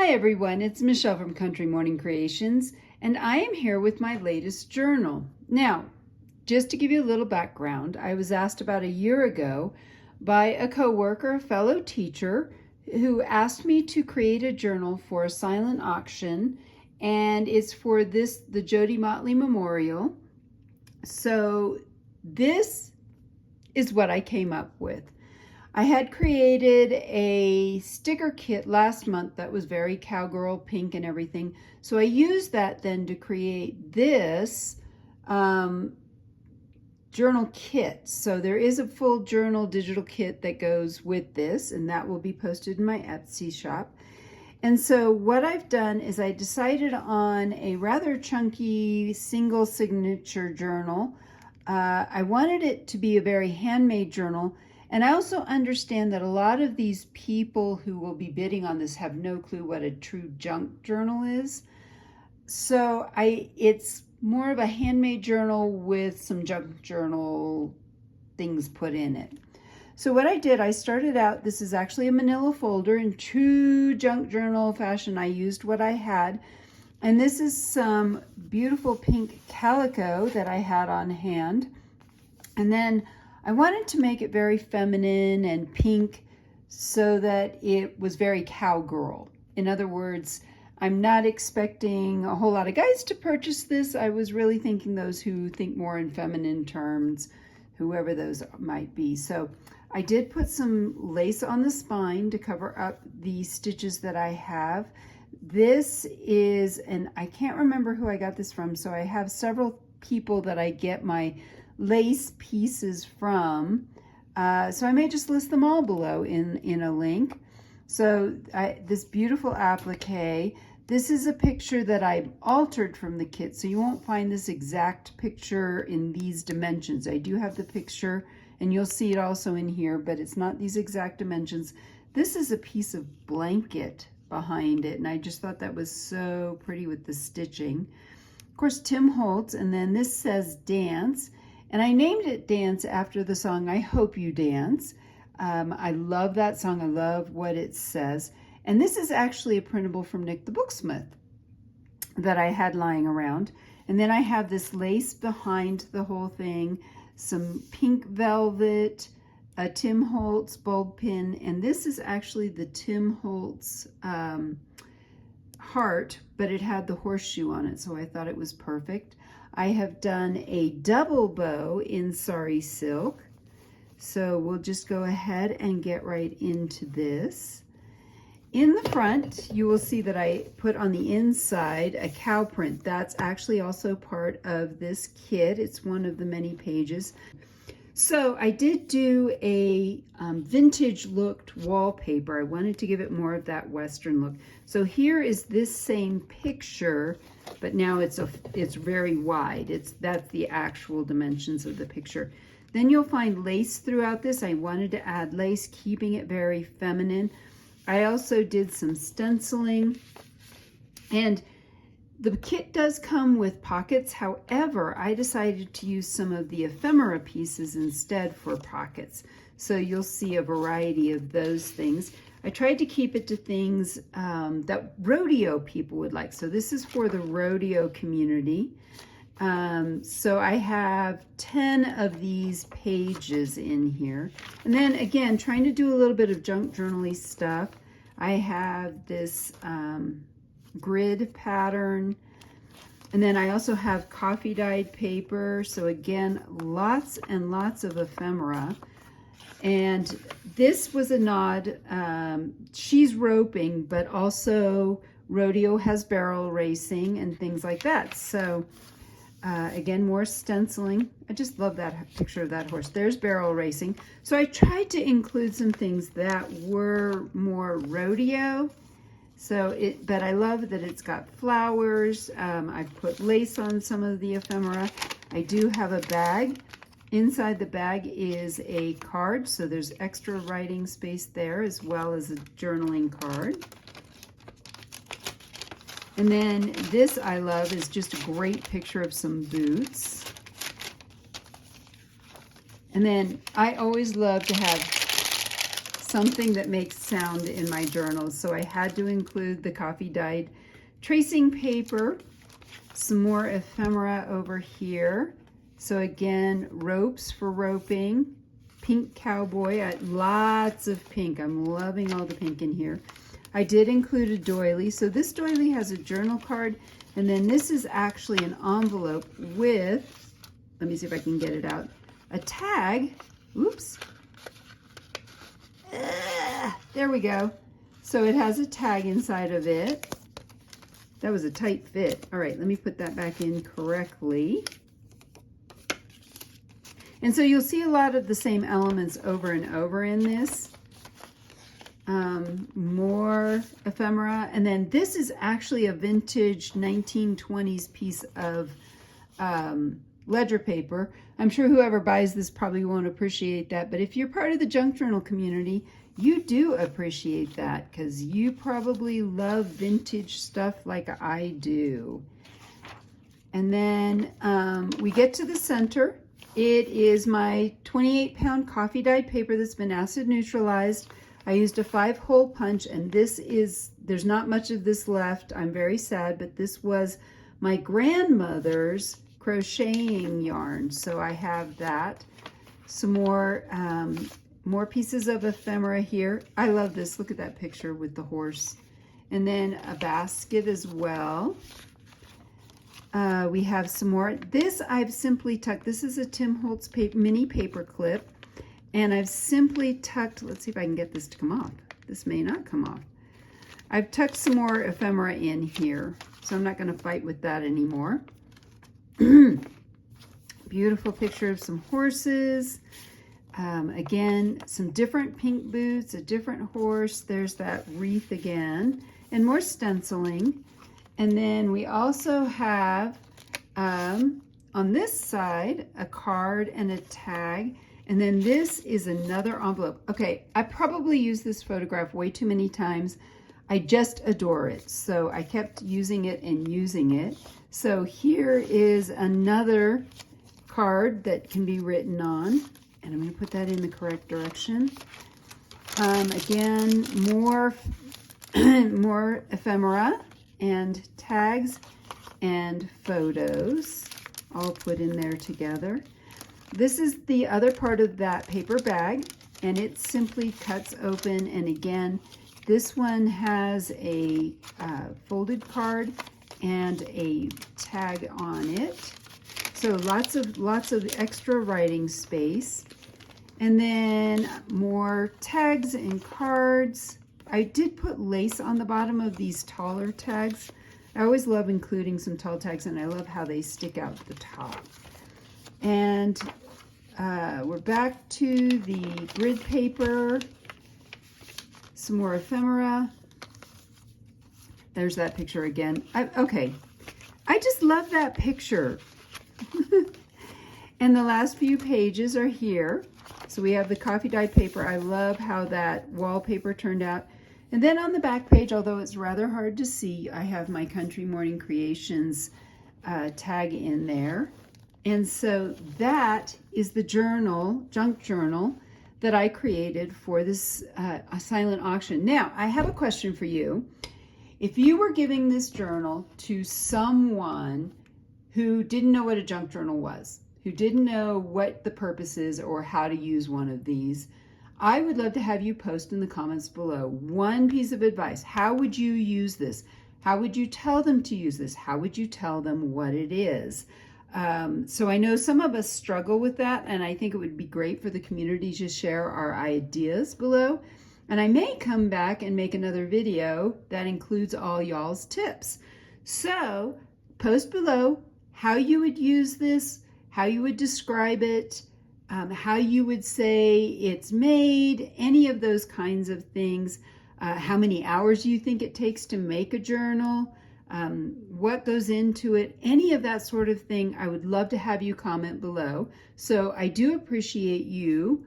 Hi everyone, it's Michelle from Country Morning Creations, and I am here with my latest journal. Now, just to give you a little background, I was asked about a year ago by a coworker, a fellow teacher, who asked me to create a journal for a silent auction, and it's for the Jody Motley Memorial. So this is what I came up with. I had created a sticker kit last month that was very cowgirl pink and everything. So I used that then to create this journal kit. So there is a full journal digital kit that goes with this, and that will be posted in my Etsy shop. And so what I've done is I decided on a rather chunky single signature journal. I wanted it to be a very handmade journal. And I also understand that a lot of these people who will be bidding on this have no clue what a true junk journal is. So it's more of a handmade journal with some junk journal things put in it. So what I did, I started out, this is actually a manila folder in true junk journal fashion. I used what I had. And this is some beautiful pink calico that I had on hand. And then I wanted to make it very feminine and pink so that it was very cowgirl. In other words, I'm not expecting a whole lot of guys to purchase this. I was really thinking those who think more in feminine terms, whoever those might be. So I did put some lace on the spine to cover up the stitches that I have. This is, and I can't remember who I got this from, so I have several people that I get my lace pieces from, so I may just list them all below in a link. So this beautiful applique, this is a picture that I altered from the kit, so you won't find this exact picture in these dimensions. I do have the picture, and you'll see it also in here, but it's not these exact dimensions. This is a piece of blanket behind it, and I just thought that was so pretty with the stitching. Of course, Tim Holtz, and then this says Dance. And I named it Dance after the song I Hope You Dance. I love that song. I love what it says. And this is actually a printable from Nick the Booksmith that I had lying around. And then I have this lace behind the whole thing, some pink velvet, a Tim Holtz bulb pin, and this is actually the Tim Holtz heart, but it had the horseshoe on it, so I thought it was perfect. I have done a double bow in sari silk. So we'll just go ahead and get right into this. In the front, you will see that I put on the inside a cow print. That's actually also part of this kit. It's one of the many pages. So I did do a vintage looked wallpaper. I wanted to give it more of that Western look. So here is this same picture, but now it's very wide. That's the actual dimensions of the picture. Then you'll find lace throughout this. I wanted to add lace, keeping it very feminine. I also did some stenciling, and the kit does come with pockets. However, I decided to use some of the ephemera pieces instead for pockets. So you'll see a variety of those things. I tried to keep it to things that rodeo people would like. So this is for the rodeo community. So I have 10 of these pages in here. And then again, trying to do a little bit of junk journal-y stuff. I have this grid pattern, and then I also have coffee dyed paper. So again, lots and lots of ephemera. And this was a nod. She's roping, but also rodeo has barrel racing and things like that. So again, more stenciling. I just love that picture of that horse. There's barrel racing. So I tried to include some things that were more rodeo. But I love that it's got flowers. I've put lace on some of the ephemera. I do have a bag. Inside the bag is a card, so there's extra writing space there, as well as a journaling card. And then this I love is just a great picture of some boots. And then I always love to have something that makes sound in my journals. So I had to include the coffee dyed tracing paper, some more ephemera over here. So again, ropes for roping, pink cowboy, lots of pink. I'm loving all the pink in here. I did include a doily. So this doily has a journal card, and then this is actually an envelope with, let me see if I can get it out, a tag. Oops. There we go. So it has a tag inside of it. That was a tight fit. All right, let me put that back in correctly. And so you'll see a lot of the same elements over and over in this. More ephemera. And then this is actually a vintage 1920s piece of ledger paper. I'm sure whoever buys this probably won't appreciate that, but if you're part of the junk journal community, you do appreciate that because you probably love vintage stuff like I do. And then we get to the center. It is my 28-pound coffee dyed paper that's been acid neutralized. I used a 5-hole punch, and this is, there's not much of this left. I'm very sad, but this was my grandmother's crocheting yarn, so I have that. Some more pieces of ephemera here. I love this. Look at that picture with the horse. And then a basket as well. We have some more. This I've simply tucked. This is a Tim Holtz mini paper clip, and I've simply tucked, let's see if I can get this to come off. This may not come off. I've tucked some more ephemera in here, so I'm not going to fight with that anymore. Beautiful picture of some horses. Again, some different pink boots, a different horse. There's that wreath again, and more stenciling. And then we also have, on this side, a card and a tag. And then this is another envelope. Okay, I probably used this photograph way too many times. I just adore it. So I kept using it and using it. So here is another card that can be written on. And I'm going to put that in the correct direction. Again, more ephemera and tags and photos all put in there together. This is the other part of that paper bag, and it simply cuts open. And again, this one has a folded card and a tag on it. So lots of extra writing space. And then more tags and cards. I did put lace on the bottom of these taller tags. I always love including some tall tags, and I love how they stick out the top. And we're back to the grid paper. Some more ephemera. There's that picture again. Okay, I just love that picture. And the last few pages are here. So we have the coffee dyed paper. I love how that wallpaper turned out. And then on the back page, although it's rather hard to see, I have my Country Morning Creations tag in there. And so that is the journal, junk journal, that I created for this silent auction. Now, I have a question for you. If you were giving this journal to someone who didn't know what a junk journal was, who didn't know what the purpose is or how to use one of these, I would love to have you post in the comments below one piece of advice. How would you use this? How would you tell them to use this? How would you tell them what it is? So I know some of us struggle with that, and I think it would be great for the community to share our ideas below. And I may come back and make another video that includes all y'all's tips. So post below how you would use this, how you would describe it, how you would say it's made, any of those kinds of things, how many hours you think it takes to make a journal, what goes into it, any of that sort of thing. I would love to have you comment below. So I do appreciate you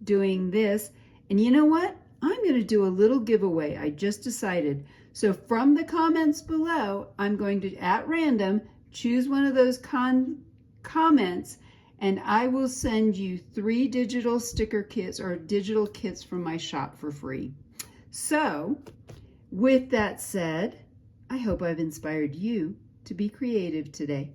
doing this. And you know what? I'm going to do a little giveaway. I just decided. So from the comments below, I'm going to, at random, choose one of those comments, and I will send you 3 digital sticker kits or digital kits from my shop for free. So, with that said, I hope I've inspired you to be creative today.